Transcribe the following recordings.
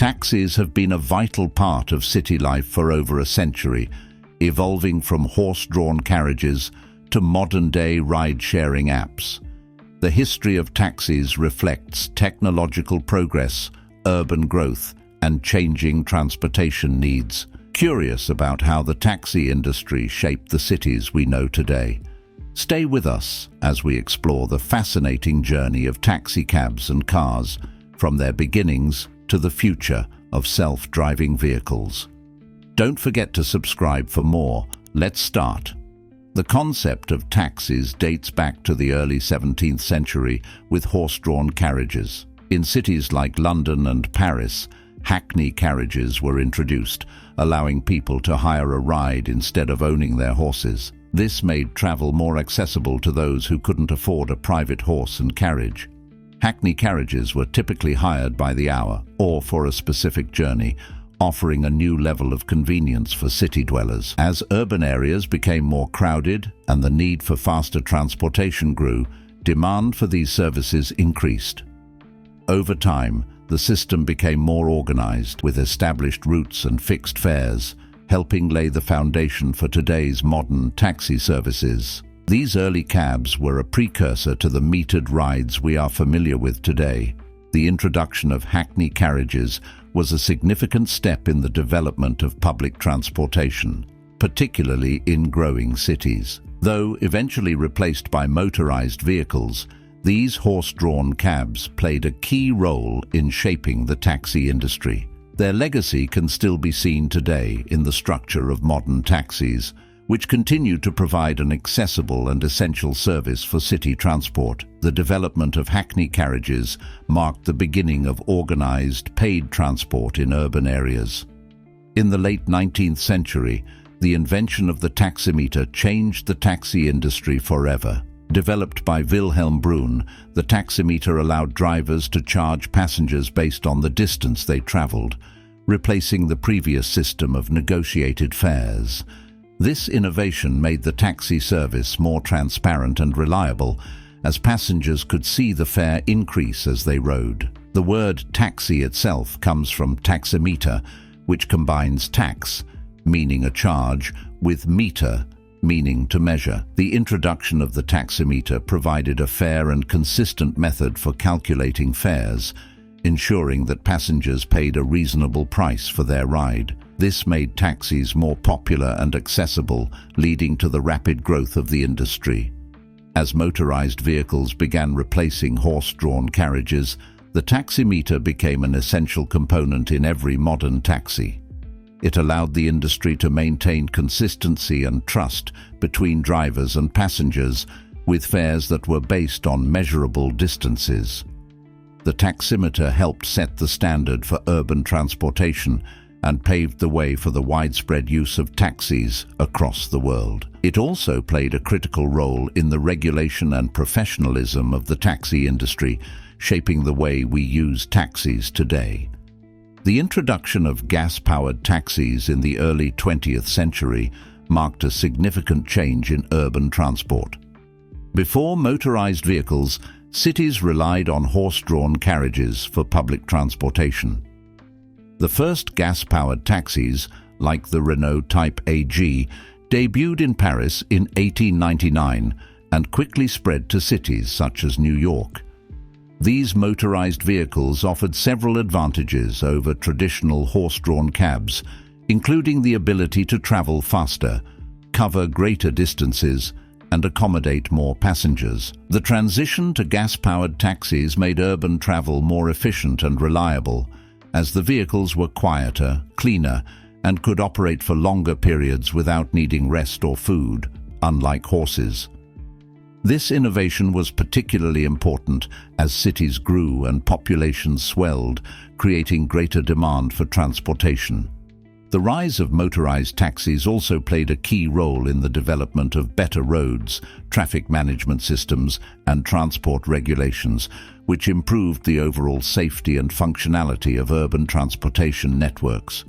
Taxis have been a vital part of city life for over a century, evolving from horse-drawn carriages to modern-day ride-sharing apps. The history of taxis reflects technological progress, urban growth, and changing transportation needs. Curious about how the taxi industry shaped the cities we know today? Stay with us as we explore the fascinating journey of taxicabs and cars, from their beginnings to the future of self-driving vehicles. Don't forget to subscribe for more. Let's start. The concept of taxis dates back to the early 17th century with horse-drawn carriages. In cities like London and Paris, hackney carriages were introduced, allowing people to hire a ride instead of owning their horses. This made travel more accessible to those who couldn't afford a private horse and carriage. Hackney carriages were typically hired by the hour or for a specific journey, offering a new level of convenience for city dwellers. As urban areas became more crowded and the need for faster transportation grew, demand for these services increased. Over time, the system became more organized, with established routes and fixed fares, helping lay the foundation for today's modern taxi services. These early cabs were a precursor to the metered rides we are familiar with today. The introduction of hackney carriages was a significant step in the development of public transportation, particularly in growing cities. Though eventually replaced by motorized vehicles, these horse-drawn cabs played a key role in shaping the taxi industry. Their legacy can still be seen today in the structure of modern taxis, which continue to provide an accessible and essential service for city transport. The development of hackney carriages marked the beginning of organized, paid transport in urban areas. In the late 19th century, the invention of the taximeter changed the taxi industry forever. Developed by Wilhelm Brunn, the taximeter allowed drivers to charge passengers based on the distance they traveled, replacing the previous system of negotiated fares. This innovation made the taxi service more transparent and reliable, as passengers could see the fare increase as they rode. The word taxi itself comes from taximeter, which combines tax, meaning a charge, with meter, meaning to measure. The introduction of the taximeter provided a fair and consistent method for calculating fares, ensuring that passengers paid a reasonable price for their ride. This made taxis more popular and accessible, leading to the rapid growth of the industry. As motorized vehicles began replacing horse-drawn carriages, the taximeter became an essential component in every modern taxi. It allowed the industry to maintain consistency and trust between drivers and passengers, with fares that were based on measurable distances. The taximeter helped set the standard for urban transportation and paved the way for the widespread use of taxis across the world. It also played a critical role in the regulation and professionalism of the taxi industry, shaping the way we use taxis today. The introduction of gas-powered taxis in the early 20th century marked a significant change in urban transport. Before motorized vehicles, cities relied on horse-drawn carriages for public transportation. The first gas-powered taxis, like the Renault Type AG, debuted in Paris in 1899 and quickly spread to cities such as New York. These motorized vehicles offered several advantages over traditional horse-drawn cabs, including the ability to travel faster, cover greater distances, and accommodate more passengers. The transition to gas-powered taxis made urban travel more efficient and reliable, as the vehicles were quieter, cleaner, and could operate for longer periods without needing rest or food, unlike horses. This innovation was particularly important as cities grew and populations swelled, creating greater demand for transportation. The rise of motorized taxis also played a key role in the development of better roads, traffic management systems, and transport regulations, which improved the overall safety and functionality of urban transportation networks.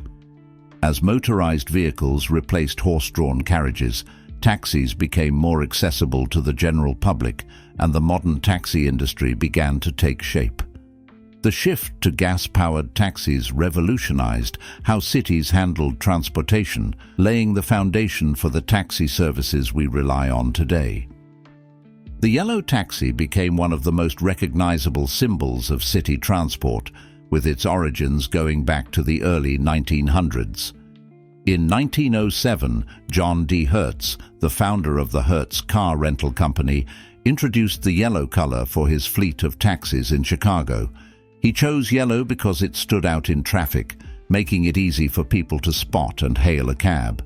As motorized vehicles replaced horse-drawn carriages, taxis became more accessible to the general public, and the modern taxi industry began to take shape. The shift to gas-powered taxis revolutionized how cities handled transportation, laying the foundation for the taxi services we rely on today. The yellow taxi became one of the most recognizable symbols of city transport, with its origins going back to the early 1900s. In 1907, John D. Hertz, the founder of the Hertz car rental company, introduced the yellow color for his fleet of taxis in Chicago. He chose yellow because it stood out in traffic, making it easy for people to spot and hail a cab.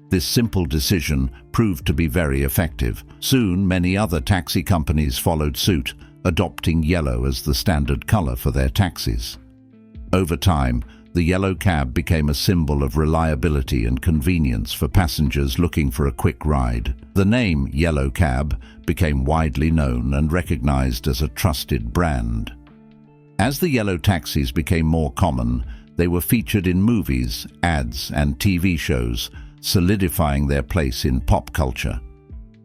This simple decision proved to be very effective. Soon, many other taxi companies followed suit, adopting yellow as the standard color for their taxis. Over time, the yellow cab became a symbol of reliability and convenience for passengers looking for a quick ride. The name Yellow Cab became widely known and recognized as a trusted brand. As the yellow taxis became more common, they were featured in movies, ads, and TV shows, solidifying their place in pop culture.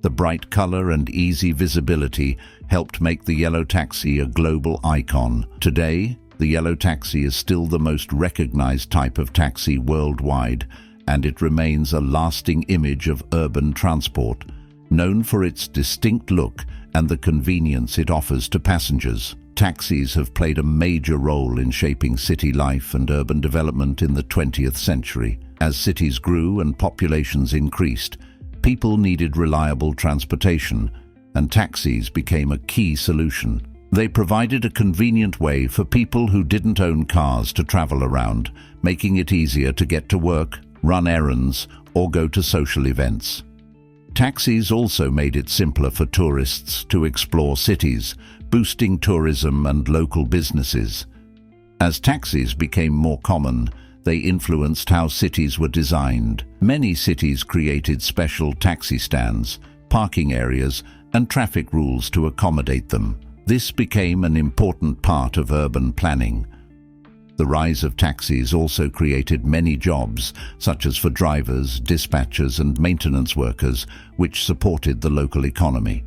The bright color and easy visibility helped make the yellow taxi a global icon. Today, the yellow taxi is still the most recognized type of taxi worldwide, and it remains a lasting image of urban transport, known for its distinct look and the convenience it offers to passengers. Taxis have played a major role in shaping city life and urban development in the 20th century. As cities grew and populations increased, people needed reliable transportation, and taxis became a key solution. They provided a convenient way for people who didn't own cars to travel around, making it easier to get to work, run errands, or go to social events. Taxis also made it simpler for tourists to explore cities, boosting tourism and local businesses. As taxis became more common, they influenced how cities were designed. Many cities created special taxi stands, parking areas, and traffic rules to accommodate them. This became an important part of urban planning. The rise of taxis also created many jobs, such as for drivers, dispatchers, and maintenance workers, which supported the local economy.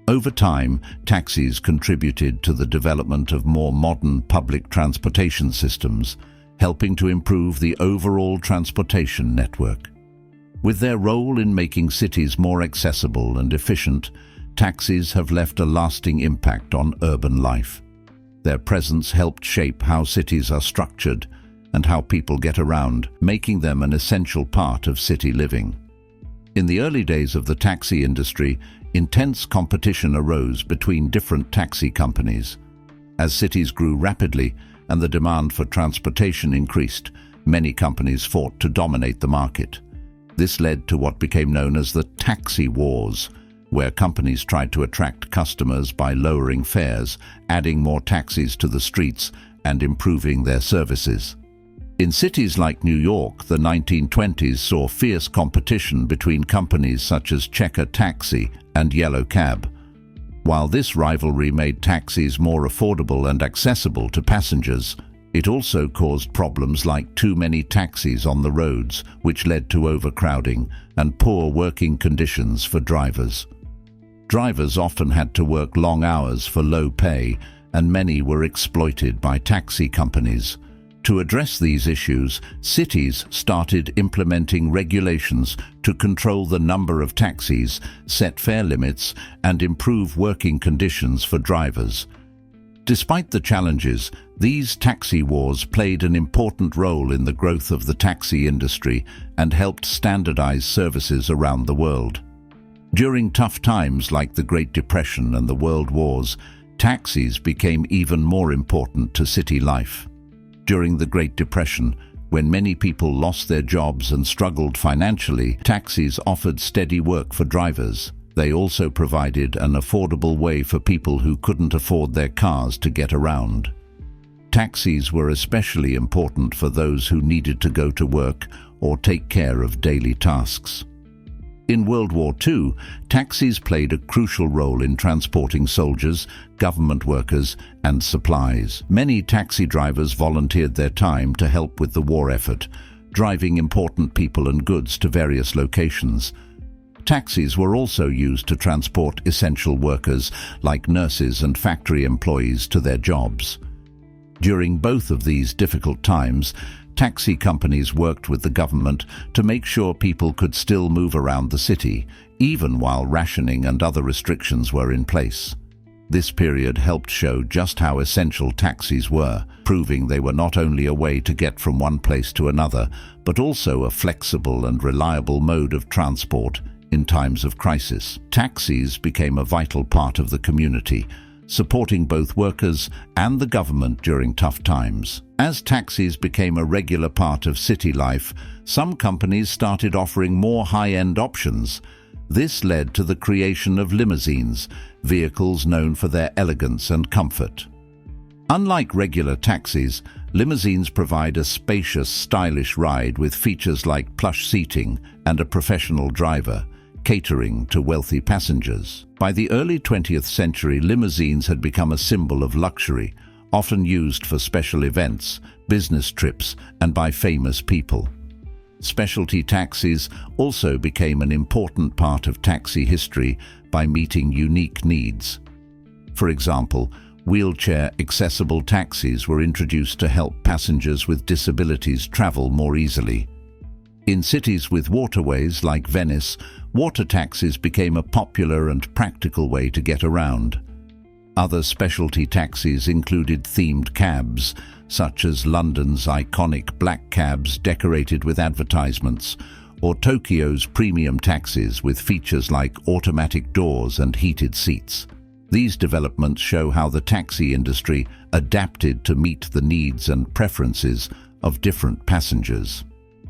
Over time, taxis contributed to the development of more modern public transportation systems, helping to improve the overall transportation network. With their role in making cities more accessible and efficient, taxis have left a lasting impact on urban life. Their presence helped shape how cities are structured and how people get around, making them an essential part of city living. In the early days of the taxi industry, intense competition arose between different taxi companies. As cities grew rapidly and the demand for transportation increased, many companies fought to dominate the market. This led to what became known as the taxi wars, where companies tried to attract customers by lowering fares, adding more taxis to the streets, and improving their services. In cities like New York, the 1920s saw fierce competition between companies such as Checker Taxi and Yellow Cab. While this rivalry made taxis more affordable and accessible to passengers, it also caused problems like too many taxis on the roads, which led to overcrowding and poor working conditions for drivers. Drivers often had to work long hours for low pay, and many were exploited by taxi companies. To address these issues, cities started implementing regulations to control the number of taxis, set fare limits, and improve working conditions for drivers. Despite the challenges, these taxi wars played an important role in the growth of the taxi industry and helped standardize services around the world. During tough times like the Great Depression and the World Wars, taxis became even more important to city life. During the Great Depression, when many people lost their jobs and struggled financially, taxis offered steady work for drivers. They also provided an affordable way for people who couldn't afford their cars to get around. Taxis were especially important for those who needed to go to work or take care of daily tasks. In World War II, taxis played a crucial role in transporting soldiers, government workers, and supplies. Many taxi drivers volunteered their time to help with the war effort, driving important people and goods to various locations. Taxis were also used to transport essential workers like nurses and factory employees to their jobs. During both of these difficult times, taxi companies worked with the government to make sure people could still move around the city, even while rationing and other restrictions were in place. This period helped show just how essential taxis were, proving they were not only a way to get from one place to another, but also a flexible and reliable mode of transport in times of crisis. Taxis became a vital part of the community, supporting both workers and the government during tough times. As taxis became a regular part of city life, some companies started offering more high-end options. This led to the creation of limousines, vehicles known for their elegance and comfort. Unlike regular taxis, limousines provide a spacious, stylish ride with features like plush seating and a professional driver, catering to wealthy passengers. By the early 20th century, limousines had become a symbol of luxury, often used for special events, business trips, and by famous people. Specialty taxis also became an important part of taxi history by meeting unique needs. For example, wheelchair-accessible taxis were introduced to help passengers with disabilities travel more easily. In cities with waterways like Venice, water taxis became a popular and practical way to get around. Other specialty taxis included themed cabs, such as London's iconic black cabs decorated with advertisements, or Tokyo's premium taxis with features like automatic doors and heated seats. These developments show how the taxi industry adapted to meet the needs and preferences of different passengers.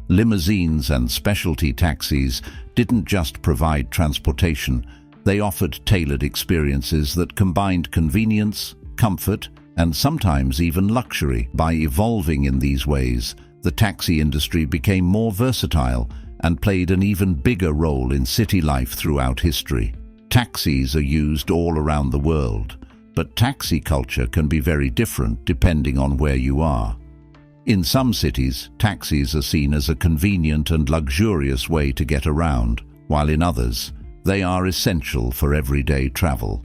Limousines and specialty taxis didn't just provide transportation, they offered tailored experiences that combined convenience, comfort, and sometimes even luxury. By evolving in these ways, the taxi industry became more versatile and played an even bigger role in city life throughout history. Taxis are used all around the world, but taxi culture can be very different depending on where you are. In some cities, taxis are seen as a convenient and luxurious way to get around, while in others, they are essential for everyday travel.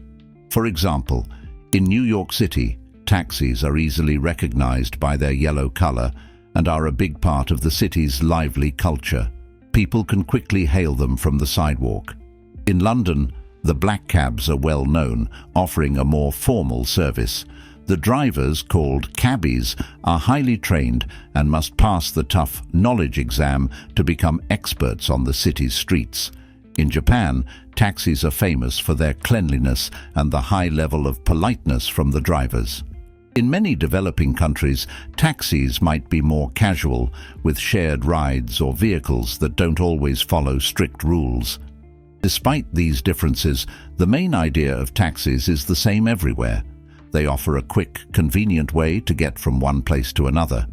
For example, in New York City, taxis are easily recognized by their yellow color and are a big part of the city's lively culture. People can quickly hail them from the sidewalk. In London, the black cabs are well known, offering a more formal service. The drivers, called cabbies, are highly trained and must pass the tough knowledge exam to become experts on the city's streets. In Japan, taxis are famous for their cleanliness and the high level of politeness from the drivers. In many developing countries, taxis might be more casual, with shared rides or vehicles that don't always follow strict rules. Despite these differences, the main idea of taxis is the same everywhere. They offer a quick, convenient way to get from one place to another.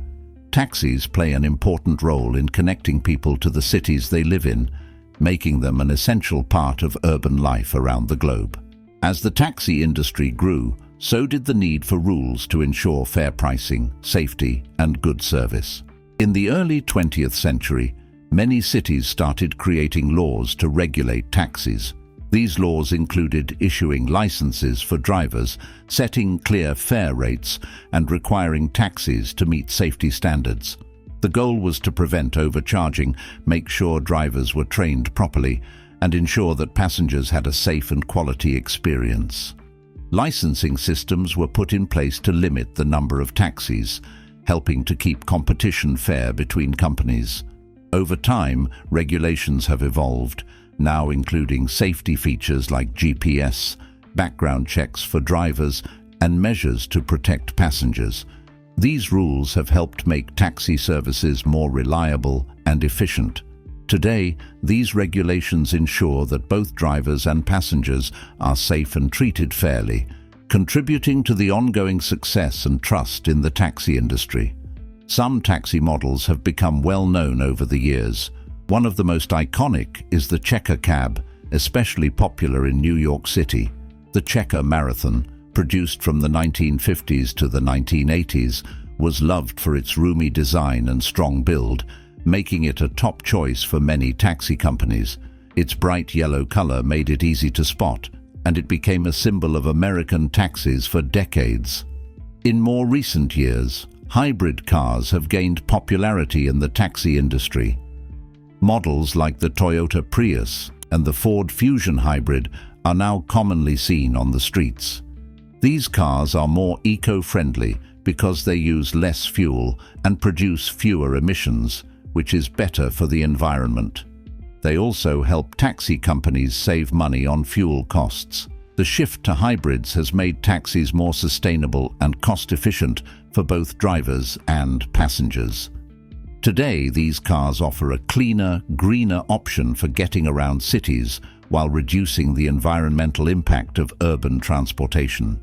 Taxis play an important role in connecting people to the cities they live in, making them an essential part of urban life around the globe. As the taxi industry grew, so did the need for rules to ensure fair pricing, safety, and good service. In the early 20th century, many cities started creating laws to regulate taxis. These laws included issuing licenses for drivers, setting clear fare rates, and requiring taxis to meet safety standards. The goal was to prevent overcharging, make sure drivers were trained properly, and ensure that passengers had a safe and quality experience. Licensing systems were put in place to limit the number of taxis, helping to keep competition fair between companies. Over time, regulations have evolved, now including safety features like GPS, background checks for drivers, and measures to protect passengers. These rules have helped make taxi services more reliable and efficient. Today, these regulations ensure that both drivers and passengers are safe and treated fairly, contributing to the ongoing success and trust in the taxi industry. Some taxi models have become well known over the years. One of the most iconic is the Checker cab, especially popular in New York City. The Checker Marathon, produced from the 1950s to the 1980s, was loved for its roomy design and strong build, making it a top choice for many taxi companies. Its bright yellow color made it easy to spot, and it became a symbol of American taxis for decades. In more recent years, hybrid cars have gained popularity in the taxi industry. Models like the Toyota Prius and the Ford Fusion Hybrid are now commonly seen on the streets. These cars are more eco-friendly because they use less fuel and produce fewer emissions, which is better for the environment. They also help taxi companies save money on fuel costs. The shift to hybrids has made taxis more sustainable and cost-efficient for both drivers and passengers. Today, these cars offer a cleaner, greener option for getting around cities while reducing the environmental impact of urban transportation.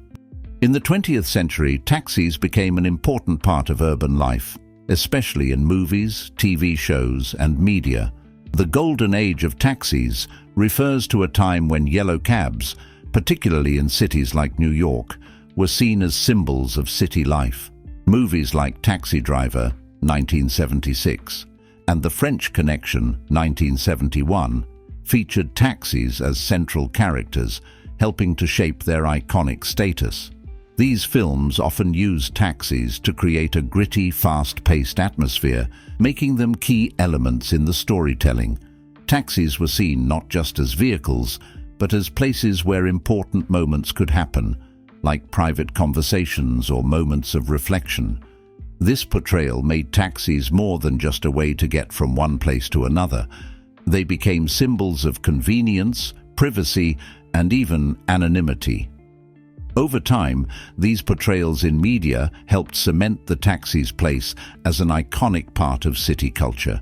In the 20th century, taxis became an important part of urban life, especially in movies, TV shows, and media. The golden age of taxis refers to a time when yellow cabs, particularly in cities like New York, were seen as symbols of city life. Movies like Taxi Driver, 1976, and The French Connection, 1971, featured taxis as central characters, helping to shape their iconic status. These films often used taxis to create a gritty, fast-paced atmosphere, making them key elements in the storytelling. Taxis were seen not just as vehicles, but as places where important moments could happen, like private conversations or moments of reflection. This portrayal made taxis more than just a way to get from one place to another. They became symbols of convenience, privacy, and even anonymity. Over time, these portrayals in media helped cement the taxi's place as an iconic part of city culture.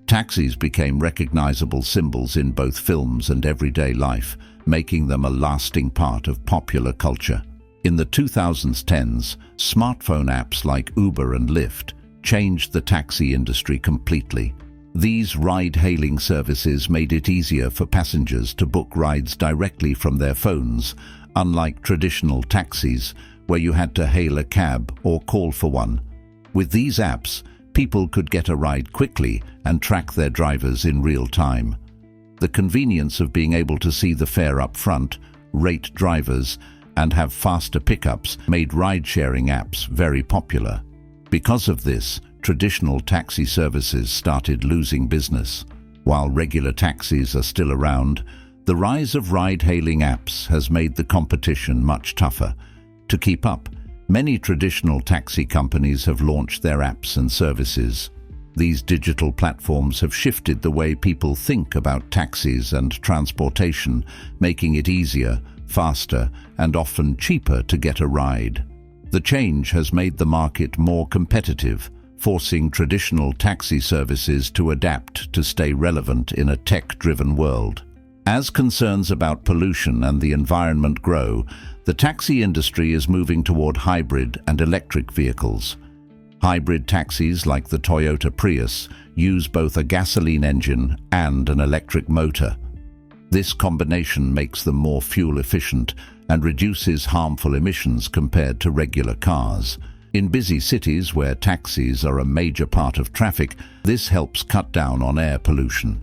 Taxis became recognizable symbols in both films and everyday life, making them a lasting part of popular culture. In the 2010s, smartphone apps like Uber and Lyft changed the taxi industry completely. These ride-hailing services made it easier for passengers to book rides directly from their phones, unlike traditional taxis, where you had to hail a cab or call for one. With these apps, people could get a ride quickly and track their drivers in real time. The convenience of being able to see the fare up front, rate drivers, and have faster pickups made ride-sharing apps very popular. Because of this, traditional taxi services started losing business. While regular taxis are still around, the rise of ride-hailing apps has made the competition much tougher. To keep up, many traditional taxi companies have launched their apps and services. These digital platforms have shifted the way people think about taxis and transportation, making it easier, faster, and often cheaper to get a ride. The change has made the market more competitive, forcing traditional taxi services to adapt to stay relevant in a tech-driven world. As concerns about pollution and the environment grow, the taxi industry is moving toward hybrid and electric vehicles. Hybrid taxis like the Toyota Prius use both a gasoline engine and an electric motor. This combination makes them more fuel efficient and reduces harmful emissions compared to regular cars. In busy cities where taxis are a major part of traffic, this helps cut down on air pollution.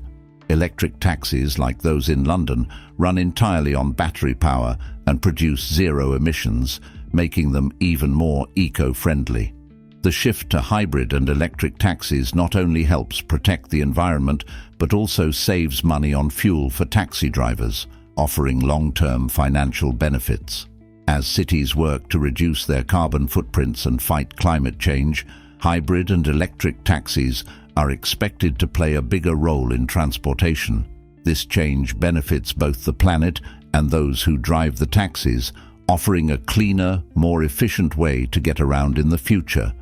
Electric taxis, like those in London, run entirely on battery power and produce zero emissions, making them even more eco-friendly. The shift to hybrid and electric taxis not only helps protect the environment, but also saves money on fuel for taxi drivers, offering long-term financial benefits. As cities work to reduce their carbon footprints and fight climate change, hybrid and electric taxis are expected to play a bigger role in transportation. This change benefits both the planet and those who drive the taxis, offering a cleaner, more efficient way to get around in the future.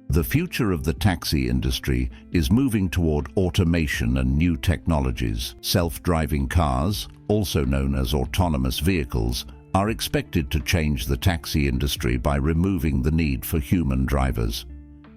The future of the taxi industry is moving toward automation and new technologies. Self-driving cars, also known as autonomous vehicles, are expected to change the taxi industry by removing the need for human drivers.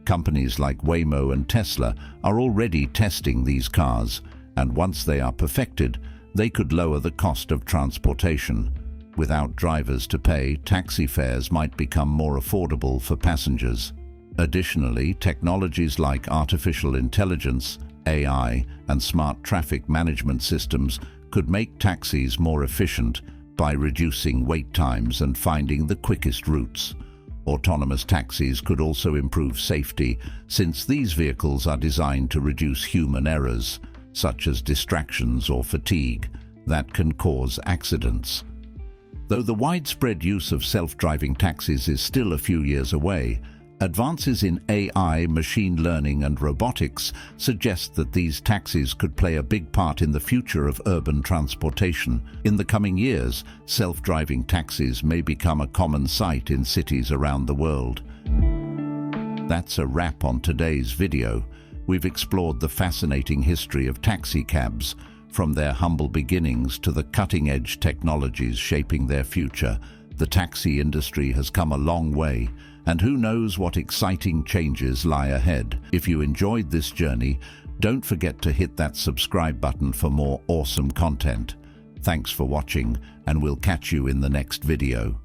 Companies like Waymo and Tesla are already testing these cars, and once they are perfected, they could lower the cost of transportation. Without drivers to pay, taxi fares might become more affordable for passengers. Additionally, technologies like artificial intelligence, AI, and smart traffic management systems could make taxis more efficient by reducing wait times and finding the quickest routes. Autonomous taxis could also improve safety, since these vehicles are designed to reduce human errors, such as distractions or fatigue, that can cause accidents. Though the widespread use of self-driving taxis is still a few years away, advances in AI, machine learning and robotics suggest that these taxis could play a big part in the future of urban transportation. In the coming years, self-driving taxis may become a common sight in cities around the world. That's a wrap on today's video. We've explored the fascinating history of taxi cabs, from their humble beginnings to the cutting-edge technologies shaping their future. The taxi industry has come a long way, and who knows what exciting changes lie ahead. If you enjoyed this journey, don't forget to hit that subscribe button for more awesome content. Thanks for watching, and we'll catch you in the next video.